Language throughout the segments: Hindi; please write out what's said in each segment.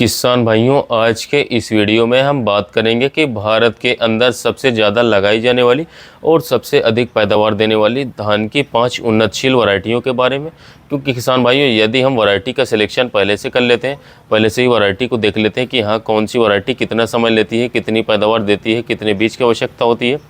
किसान भाइयों, आज के इस वीडियो में हम बात करेंगे कि भारत के अंदर सबसे ज़्यादा लगाई जाने वाली और सबसे अधिक पैदावार देने वाली धान की 5 उन्नतशील वैरायटियों के बारे में। क्योंकि किसान भाइयों, यदि हम वैरायटी का सिलेक्शन पहले से कर लेते हैं, पहले से ही वैरायटी को देख लेते हैं कि हाँ कौन सी वैरायटी कितना समय लेती है, कितनी पैदावार देती है, कितने बीज की आवश्यकता होती है,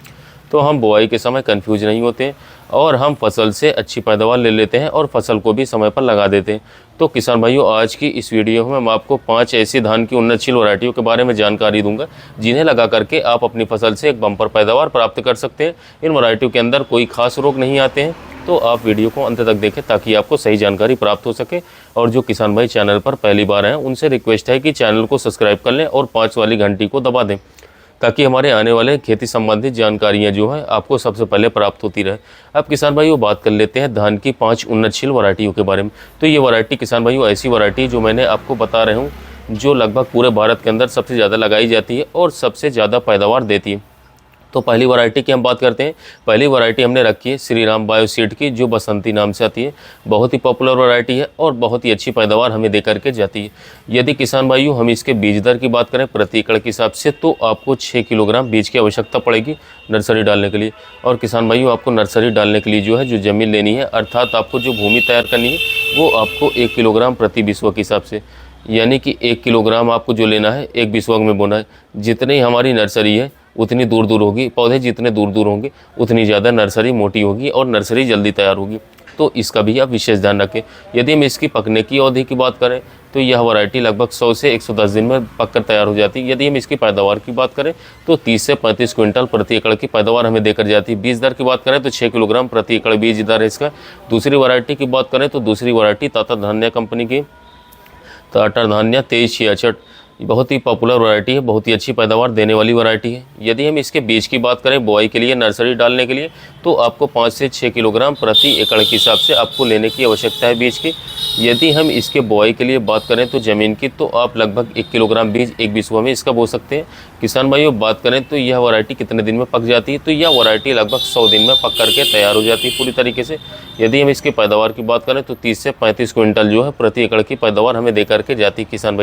तो हम बुआई के समय कन्फ्यूज नहीं होते और हम फसल से अच्छी पैदावार ले लेते हैं और फसल को भी समय पर लगा देते हैं। तो किसान भाइयों, आज की इस वीडियो में मैं आपको 5 ऐसी धान की उन्नतशील वैरायटियों के बारे में जानकारी दूंगा जिन्हें लगा करके आप अपनी फसल से एक बम्पर पैदावार प्राप्त कर सकते हैं। इन वैरायटियों के अंदर कोई खास रोग नहीं आते हैं, तो आप वीडियो को अंत तक देखें ताकि आपको सही जानकारी प्राप्त हो सके। और जो किसान भाई चैनल पर पहली बार हैं, उनसे रिक्वेस्ट है कि चैनल को सब्सक्राइब कर लें और 5 वाली घंटी को दबा दें ताकि हमारे आने वाले खेती संबंधित जानकारियां जो है आपको सबसे पहले प्राप्त होती रहे। अब किसान भाइयों, बात कर लेते हैं धान की 5 उन्नतशील वैरायटियों के बारे में। तो ये वैरायटी किसान भाइयों ऐसी वैरायटी जो मैंने आपको बता रहा हूँ, जो लगभग पूरे भारत के अंदर सबसे ज़्यादा लगाई जाती है और सबसे ज़्यादा पैदावार देती है। तो पहली वैरायटी की हम बात करते हैं। पहली वैरायटी हमने रखी है श्रीराम बायोसीड की, जो बसंती नाम से आती है। बहुत ही पॉपुलर वैरायटी है और बहुत ही अच्छी पैदावार हमें दे करके जाती है। यदि किसान भाइयों हम इसके बीज दर की बात करें प्रति एकड़ के हिसाब से, तो आपको 6 किलोग्राम बीज की आवश्यकता पड़ेगी नर्सरी डालने के लिए। और किसान भाइयों, आपको नर्सरी डालने के लिए जो है जो ज़मीन लेनी है, अर्थात आपको जो भूमि तैयार करनी है, वो आपको 1 किलोग्राम प्रति बिस्वा के हिसाब से, यानी कि 1 किलोग्राम आपको जो लेना है 1 बिस्वा में बोना है। जितनी हमारी नर्सरी है उतनी दूर दूर होगी, पौधे जितने दूर दूर होंगे उतनी ज़्यादा नर्सरी मोटी होगी और नर्सरी जल्दी तैयार होगी। तो इसका भी आप विशेष ध्यान रखें। यदि हम इसकी पकने की अवधि की बात करें तो यह वैरायटी लगभग 100 से 110 दिन में पककर तैयार हो जाती है। यदि हम इसकी पैदावार की बात करें तो 30 से 35 क्विंटल प्रति एकड़ की पैदावार हमें देकर जाती है। बीज दर की बात करें तो 6 किलोग्राम प्रति एकड़ बीज दर है इसका। दूसरी वैरायटी की बात करें तो दूसरी वैरायटी टाटा धान्या कंपनी की टाटा धान्या 2366 बहुत ही पॉपुलर वैरायटी है, बहुत ही अच्छी पैदावार देने वाली वैरायटी है। यदि हम इसके बीज की बात करें बुआई के लिए, नर्सरी डालने के लिए, तो आपको 5 से 6 किलोग्राम प्रति एकड़ के हिसाब से आपको लेने की आवश्यकता है बीज की। यदि हम इसके बुआई के लिए बात करें तो ज़मीन की, तो आप लगभग 1 किलोग्राम बीज 1 बिस्वा में इसका बो सकते हैं। किसान भाइयों, बात करें तो यह वैरायटी कितने दिन में पक जाती है, तो यह वैरायटी लगभग 100 दिन में पक करके तैयार हो जाती है पूरी तरीके से। यदि हम इसकी पैदावार की बात करें तो 30 से 35 क्विंटल जो है प्रति एकड़ की पैदावार हमें दे करके जाती है किसान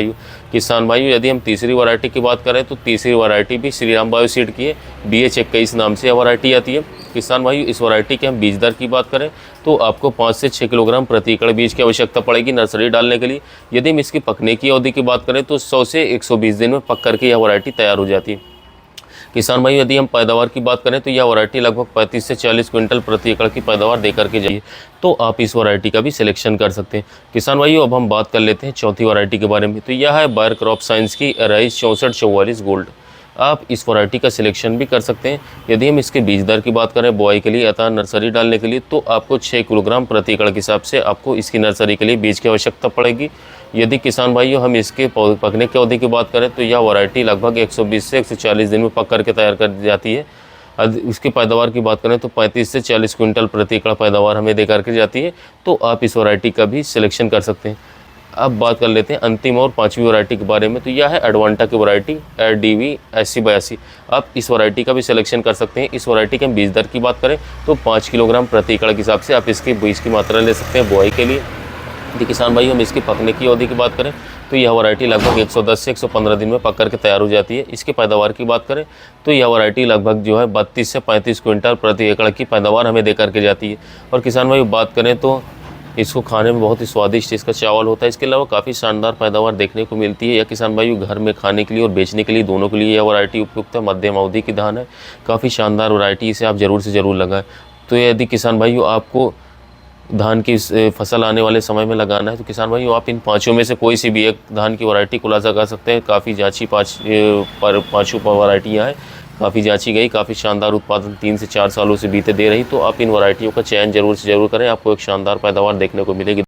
भाइयों। यदि हम तीसरी वैरायटी की बात करें तो तीसरी वैरायटी भी श्रीराम बायोसीड की है, BH21 नाम से यह वैरायटी आती है। किसान भाइयों, इस वैरायटी के हम बीज दर की बात करें तो आपको 5 से 6 किलोग्राम प्रति एकड़ बीज की आवश्यकता पड़ेगी नर्सरी डालने के लिए। यदि हम इसकी पकने की अवधि की बात करें तो 100 से 120 दिन में पक करके यह वैरायटी तैयार हो जाती है। किसान भाई, यदि हम पैदावार की बात करें तो यह वैरायटी लगभग 35 से 40 क्विंटल प्रति एकड़ की पैदावार दे करके जाइए, तो आप इस वैरायटी का भी सिलेक्शन कर सकते हैं। किसान भाइयों, अब हम बात कर लेते हैं चौथी वैरायटी के बारे में। तो यह है बायर क्रॉप साइंस की राइस 6444 गोल्ड। आप इस वैरायटी का सिलेक्शन भी कर सकते हैं। यदि हम इसके बीज दर की बात करें बुआई के लिए अथवा नर्सरी डालने के लिए, तो आपको 6 किलोग्राम प्रति एकड़ के हिसाब से आपको इसकी नर्सरी के लिए बीज की आवश्यकता पड़ेगी। यदि किसान भाइयों हम इसके पकने की अवधि की बात करें तो यह वैरायटी लगभग 120 से 140 दिन में पक करके तैयार कर जाती है। इसकी पैदावार की बात करें तो 35 से 40 क्विंटल प्रति एकड़ पैदावार हमें दे करके जाती है, तो आप इस वैरायटी का भी सिलेक्शन कर सकते हैं। अब बात कर लेते हैं अंतिम और 5वीं वैरायटी के बारे में। तो यह है एडवांटा की वैरायटी DV 8082। आप इस वैरायटी का भी सिलेक्शन कर सकते हैं। इस वैरायटी के हम बीज दर की बात करें तो 5 किलोग्राम प्रति एकड़ के हिसाब से आप इसकी बीज की मात्रा ले सकते हैं बुआई के लिए। यदि किसान भाई हम इसकी पकने की अवधि की बात करें तो यह वैरायटी लगभग 110 से 115 दिन में पक करके तैयार हो जाती है। इसकी पैदावार की बात करें तो यह वैरायटी लगभग जो है 32 से 35 क्विंटल प्रति एकड़ की पैदावार हमें दे करके जाती है। और किसान भाई बात करें तो इसको खाने में बहुत ही स्वादिष्ट इसका चावल होता है। इसके अलावा काफ़ी शानदार पैदावार देखने को मिलती है। या किसान भाई घर में खाने के लिए और बेचने के लिए, दोनों के लिए यह वैरायटी उपयुक्त है। मध्यम अवधि की धान है, काफ़ी शानदार वैरायटी, इसे आप ज़रूर से ज़रूर लगाएं। तो यदि किसान भाइयों आपको धान की फसल आने वाले समय में लगाना है तो किसान भाइयों आप इन 5 में से कोई सी भी एक धान की वैरायटी को लगा सकते हैं। काफ़ी जांची पाँचों वैरायटियाँ हैं, काफ़ी जांची गई, काफ़ी शानदार उत्पादन 3 से 4 सालों से बीते दे रही। तो आप इन वैरायटियों का चयन जरूर से ज़रूर करें, आपको एक शानदार पैदावार देखने को मिलेगी।